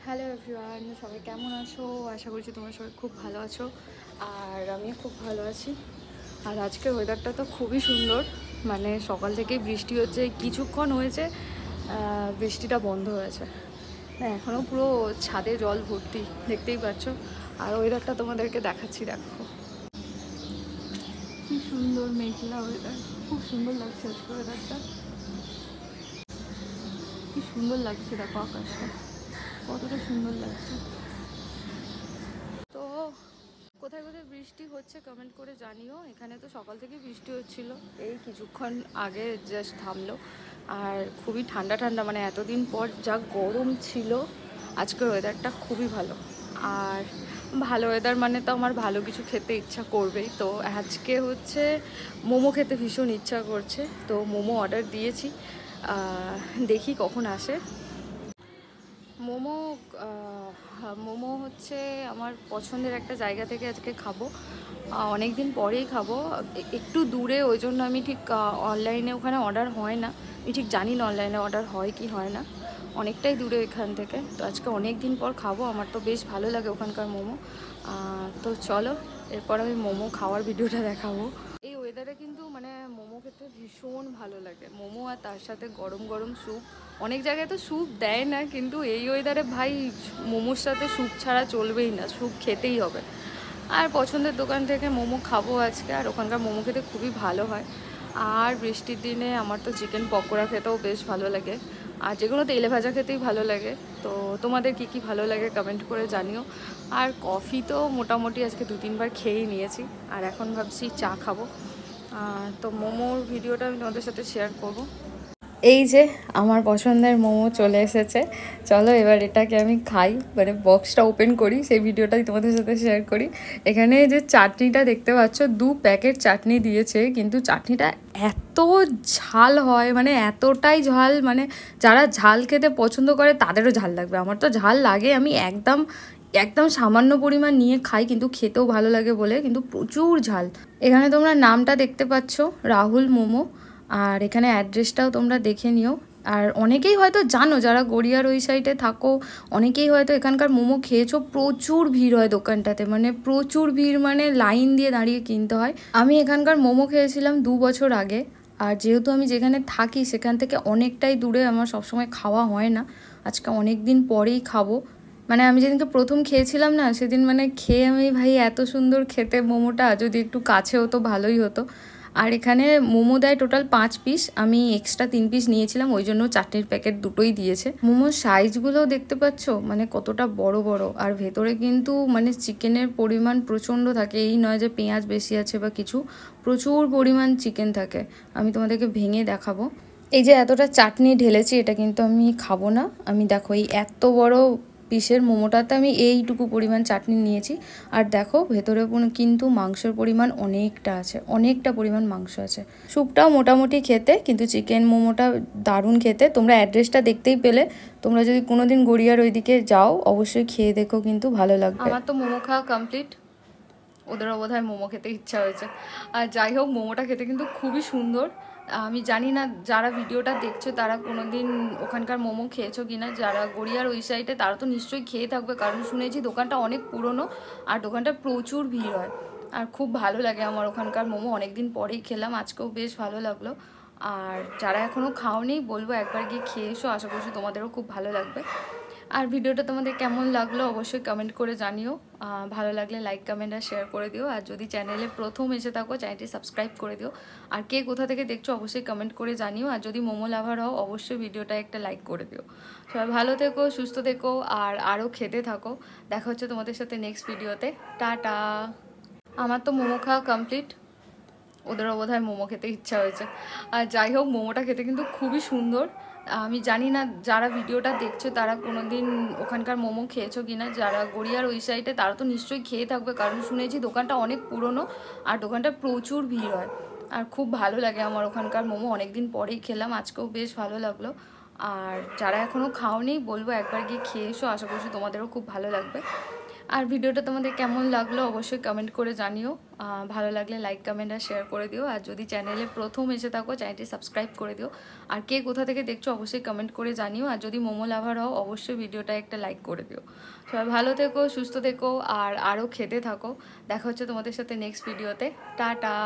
Hello everyone, সবাই কেমন আছো? আশা করছি তোমরা সবাই খুব ভালো আছো আর আমিও খুব ভালো আছি। আর আজকের ওয়েদারটা তো খুবই সুন্দর, মানে সকাল থেকেই বৃষ্টি হচ্ছে, কিছুক্ষণ হয়েছে বৃষ্টিটা বন্ধ হয়েছে না, এখনও পুরো ছাদে জল ভর্তি, দেখতেই পাচ্ছ। আর ওয়েদারটা তোমাদেরকে দেখাচ্ছি, দেখো কি সুন্দর মেঘলা ওয়েদার, খুব সুন্দর লাগছে আজকে ওয়েদারটা, কি সুন্দর লাগছে, দেখো আকাশটা কতটা সুন্দর লাগছে। তো কোথায় কোথায় বৃষ্টি হচ্ছে কমেন্ট করে জানিও। এখানে তো সকাল থেকে বৃষ্টি হচ্ছিল, এই কিছুক্ষণ আগে জাস্ট থামলো। আর খুবই ঠান্ডা ঠান্ডা, মানে এতদিন পর যা গরম ছিল, আজকের ওয়েদারটা খুবই ভালো। আর ভালো ওয়েদার মানে তো আমার ভালো কিছু খেতে ইচ্ছা করবেই। তো আজকে হচ্ছে মোমো খেতে ভীষণ ইচ্ছা করছে, তো মোমো অর্ডার দিয়েছি, দেখি কখন আসে। মোমো মোমো হচ্ছে আমার পছন্দের একটা জায়গা থেকে আজকে খাবো, অনেক দিন পরেই খাবো, একটু দূরে, ওই জন্য আমি ঠিক অনলাইনে ওখানে অর্ডার হয় না, আমি ঠিক জানি না অনলাইনে অর্ডার হয় কি হয় না, অনেকটাই দূরে এখান থেকে। তো আজকে অনেক দিন পর খাবো, আমার তো বেশ ভালো লাগে ওখানকার মোমো। তো চলো, এরপর আমি মোমো খাওয়ার ভিডিওটা দেখাবো। এই ওয়েদারে কিন্তু মানে মোমো খেতে ভীষণ ভালো লাগে, মোমো আর তার সাথে গরম গরম স্যুপ। অনেক জায়গায় তো স্যুপ দেয় না, কিন্তু এই ওয়েদারে ভাই মোমোর সাথে স্যুপ ছাড়া চলবেই না, স্যুপ খেতেই হবে। আর পছন্দের দোকান থেকে মোমো খাবো আজকে, আর ওখানকার মোমো খেতে খুবই ভালো হয়। আর বৃষ্টির দিনে আমার তো চিকেন পকোড়া খেতেও বেশ ভালো লাগে, আর যেগুলো তেলে ভাজা খেতেই ভালো লাগে। তো তোমাদের কি কি ভালো লাগে কমেন্ট করে জানিও। আর কফি তো মোটামুটি আজকে 2-3 বার খেয়েই নিয়েছি, আর এখন ভাবছি চা খাবো। তো মোমোর ভিডিওটা আমি তোমাদের সাথে শেয়ার করবো। এই যে আমার পছন্দের মোমো চলে এসেছে, চলো এবার এটাকে আমি খাই, মানে বক্সটা ওপেন করি, সেই ভিডিওটাই তোমাদের সাথে শেয়ার করি। এখানে যে চাটনিটা দেখতে পাচ্ছ, 2 প্যাকেট চাটনি দিয়েছে, কিন্তু চাটনিটা এত ঝাল হয়, মানে এতটাই ঝাল, মানে যারা ঝাল খেতে পছন্দ করে তাদেরও ঝাল লাগবে। আমার তো ঝাল লাগে, আমি একদম একদম সামান্য পরিমাণ নিয়ে খাই, কিন্তু খেতেও ভালো লাগে বলে, কিন্তু প্রচুর ঝাল। এখানে তোমরা নামটা দেখতে পাচ্ছ, রাহুল মোমো, আর এখানে অ্যাড্রেসটাও তোমরা দেখে নিও। আর অনেকেই হয়তো জানো, যারা গড়িয়ার ওই সাইডে থাকো, অনেকেই হয়তো এখানকার মোমো খেয়েছো, প্রচুর ভিড় হয় দোকানটাতে, মানে প্রচুর ভিড়, মানে লাইন দিয়ে দাঁড়িয়ে কিনতে হয়। আমি এখানকার মোমো খেয়েছিলাম 2 বছর আগে, আর যেহেতু আমি যেখানে থাকি সেখান থেকে অনেকটাই দূরে, আমার সবসময় খাওয়া হয় না, আজকে অনেক দিন পরেই খাবো। মানে আমি যেদিনকে প্রথম খেয়েছিলাম না, সেদিন মানে খেয়ে আমি ভাই এত সুন্দর খেতে মোমোটা, যদি একটু কাছে হতো ভালোই হতো। আর এখানে মোমো দেয় টোটাল 5 পিস, আমি এক্সট্রা 3 পিস নিয়েছিলাম, ওই জন্য চাটনির প্যাকেট দুটোই দিয়েছে। মোমোর সাইজগুলোও দেখতে পাচ্ছ, মানে কতটা বড় বড়, আর ভেতরে কিন্তু মানে চিকেনের পরিমাণ প্রচণ্ড থাকে, এই নয় যে পেঁয়াজ বেশি আছে বা কিছু, প্রচুর পরিমাণ চিকেন থাকে। আমি তোমাদেরকে ভেঙে দেখাবো। এই যে এতটা চাটনি ঢেলেছি, এটা কিন্তু আমি খাবো না, আমি দেখো এই এত বড় পিসের মোমোটাতে আমি এইটুকু পরিমাণ চাটনি নিয়েছি। আর দেখো ভেতরে কিন্তু মাংসের পরিমাণ অনেকটা আছে, অনেকটা পরিমাণ মাংস আছে। স্যুপটাও মোটামুটি খেতে, কিন্তু চিকেন মোমোটা দারুণ খেতে। তোমরা অ্যাড্রেসটা দেখতেই পেলে, তোমরা যদি কোনোদিন গড়িয়ার ওইদিকে যাও অবশ্যই খেয়ে দেখো, কিন্তু ভালো লাগবে। আমার তো মোমো খাওয়া কমপ্লিট, ওদেরও বোধহয় মোমো খেতে ইচ্ছা হয়েছে। আর যাই হোক, মোমোটা খেতে কিন্তু খুবই সুন্দর। আমি জানি না যারা ভিডিওটা দেখছো তারা কোনো দিন ওখানকার মোমো খেয়েছো কি না, যারা গড়িয়ার ওই সাইডে তারা তো নিশ্চয়ই খেয়ে থাকবে, কারণ শুনেছি দোকানটা অনেক পুরনো, আর দোকানটা প্রচুর ভিড় হয়। আর খুব ভালো লাগে আমার ওখানকার মোমো, অনেক দিন পরেই খেলাম, আজকেও বেশ ভালো লাগলো। আর যারা এখনও খাওনি বলবো একবার গিয়ে খেয়ে এসো, আশা করছি তোমাদেরও খুব ভালো লাগবে। আর ভিডিওটা তোমাদের কেমন লাগলো অবশ্যই কমেন্ট করে জানিও, ভালো লাগলে লাইক কমেন্ট আর শেয়ার করে দিও। আর যদি চ্যানেলে প্রথম এসে থাকো চ্যানেলটি সাবস্ক্রাইব করে দিও। আর কে কোথা থেকে দেখছো অবশ্যই কমেন্ট করে জানিও। আর যদি মোমো লাভার হও অবশ্যই ভিডিওটা একটা লাইক করে দিও। সবাই ভালো থেকো, সুস্থ থেকো, আর আরও খেতে থাকো। দেখা হচ্ছে তোমাদের সাথে নেক্সট ভিডিওতে। টাটা। আমার তো মোমো খাওয়া কমপ্লিট, ওদেরও বোধহয় মোমো খেতে ইচ্ছা হয়েছে। আর যাই হোক, মোমোটা খেতে কিন্তু খুবই সুন্দর। আমি জানি না যারা ভিডিওটা দেখছো তারা কোনো দিন ওখানকার মোমো খেয়েছো কি না, যারা গড়িয়ার ওই সাইডে তারা তো নিশ্চয়ই খেয়ে থাকবে, কারণ শুনেছি দোকানটা অনেক পুরনো, আর দোকানটা প্রচুর ভিড় হয়। আর খুব ভালো লাগে আমার ওখানকার মোমো, অনেক দিন পরেই খেলাম, আজকেও বেশ ভালো লাগলো। আর যারা এখনও খাওনি বলবো একবার গিয়ে খেয়ে এসো, আশা করছি তোমাদেরও খুব ভালো লাগবে। আর ভিডিওটা তোমাদের কেমন লাগলো অবশ্যই কমেন্ট করে জানিও। ভালো লাগলে লাইক কমেন্ট আর শেয়ার করে দিও। আর যদি চ্যানেলে প্রথম এসে থাকো চ্যানেলটি সাবস্ক্রাইব করে দিও। আর কে কোথা থেকে দেখছো অবশ্যই কমেন্ট করে জানিও। আর যদি মোমো লাভার হও অবশ্যই ভিডিওটা একটা লাইক করে দিও। সবাই ভালো থেকো, সুস্থ থেকো আর আরও খেতে থাকো। দেখা হচ্ছে তোমাদের সাথে নেক্সট ভিডিওতে। টাটা।